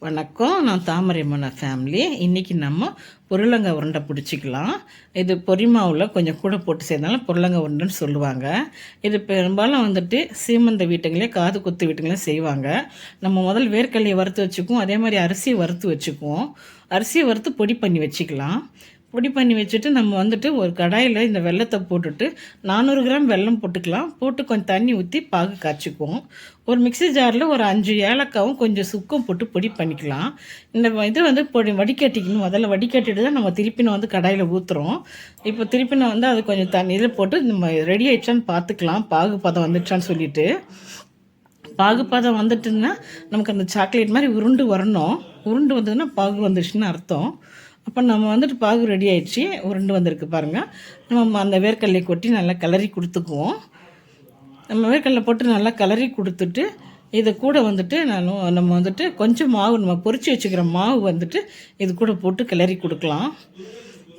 வணக்கம். நான் தாமரைமன ஃபேமிலி. இன்றைக்கி நம்ம புரளங்காய் உருண்டை பிடிச்சிக்கலாம். இது பொரிமாவில் கொஞ்சம் கூட போட்டு செய்யறதுனால புரளங்காய் உருண்டைன்னு சொல்லுவாங்க. இது பெரும்பாலும் வந்துட்டு சீமந்த வீட்டுங்களே காது குத்து வீட்டுங்களே செய்வாங்க. நம்ம முதல் வேர்க்கடலையை வறுத்து வச்சுக்குவோம். அதே மாதிரி அரிசியை வறுத்து வச்சுக்குவோம். அரிசியை வறுத்து பொடி பண்ணி வச்சுக்கலாம். பொடி பண்ணி வச்சுட்டு நம்ம வந்துட்டு ஒரு கடாயில் இந்த வெல்லத்தை போட்டுட்டு 400 கிராம் வெல்லம் போட்டுக்கலாம். போட்டு கொஞ்சம் தண்ணி ஊற்றி பாகு காய்ச்சிக்குவோம். ஒரு மிக்ஸி ஜாரில் ஒரு 5 ஏலக்காவும் கொஞ்சம் சுக்கும் போட்டு பொடி பண்ணிக்கலாம். இந்த இது வந்து பொடி வடிகட்டிக்கணும். முதல்ல வடிகட்டிட்டு தான் நம்ம திருப்பின வந்து கடாயில் ஊற்றுறோம். இப்போ திருப்பின வந்து அது கொஞ்சம் தண்ணி இதில் போட்டு நம்ம ரெடி ஆகிடுச்சான்னு பார்த்துக்கலாம். பாகு பதம் வந்துடுச்சான்னு சொல்லிவிட்டு பாகுப்பதம் வந்துட்டுன்னா நமக்கு அந்த சாக்லேட் மாதிரி உருண்டு வரணும். உருண்டு வந்ததுன்னா பாகு வந்துடுச்சுன்னு அர்த்தம். அப்போ நம்ம வந்துட்டு பாகு ரெடி ஆகிடுச்சி. உருண்டு வந்திருக்கு பாருங்கள். நம்ம அந்த வேர்க்கடலை கொட்டி நல்லா கிளறி கொடுத்துக்குவோம். நம்ம வேர்க்கடலை போட்டு நல்லா கிளறி கொடுத்துட்டு இதை கூட வந்துட்டு நம்ம வந்துட்டு கொஞ்சம் மாவு நம்ம பொரித்து வச்சுக்கிற மாவு வந்துட்டு இது கூட போட்டு கிளறி கொடுக்கலாம்.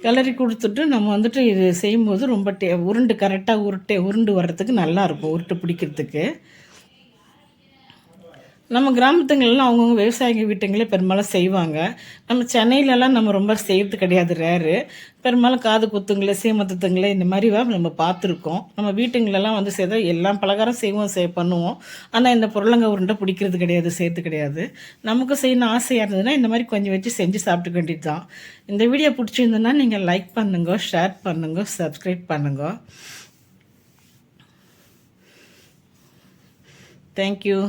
கிளறி கொடுத்துட்டு நம்ம வந்துட்டு இது செய்யும்போது ரொம்ப உருண்டு கரெக்டாக உருண்டு வர்றதுக்கு நல்லாயிருக்கும். உருட்டு பிடிக்கிறதுக்கு நம்ம கிராமத்துங்களெலாம் அவங்கவுங்க விவசாயிங்க வீட்டுங்களே பெரும்பாலும் செய்வாங்க. நம்ம சென்னையிலலாம் நம்ம ரொம்ப செய்கிறது கிடையாது, ரேரு. பெரும்பாலும் காது குத்துங்களே சீமத்தத்துங்களே இந்த மாதிரி நம்ம பார்த்துருக்கோம். நம்ம வீட்டுங்களெல்லாம் வந்து செய்தால் எல்லாம் பலகாரம் பண்ணுவோம். ஆனால் இந்த புரளங்காய் உருண்டை பிடிக்கிறது கிடையாது, செய்கிறது கிடையாது. நமக்கு செய்யணும் ஆசையாக இருந்ததுன்னா இந்த மாதிரி கொஞ்சம் வச்சு செஞ்சு சாப்பிட்டுக்க வேண்டியது தான். இந்த வீடியோ பிடிச்சிருந்ததுன்னா நீங்கள் லைக் பண்ணுங்க, ஷேர் பண்ணுங்க, சப்ஸ்கிரைப் பண்ணுங்க. தேங்க்யூ.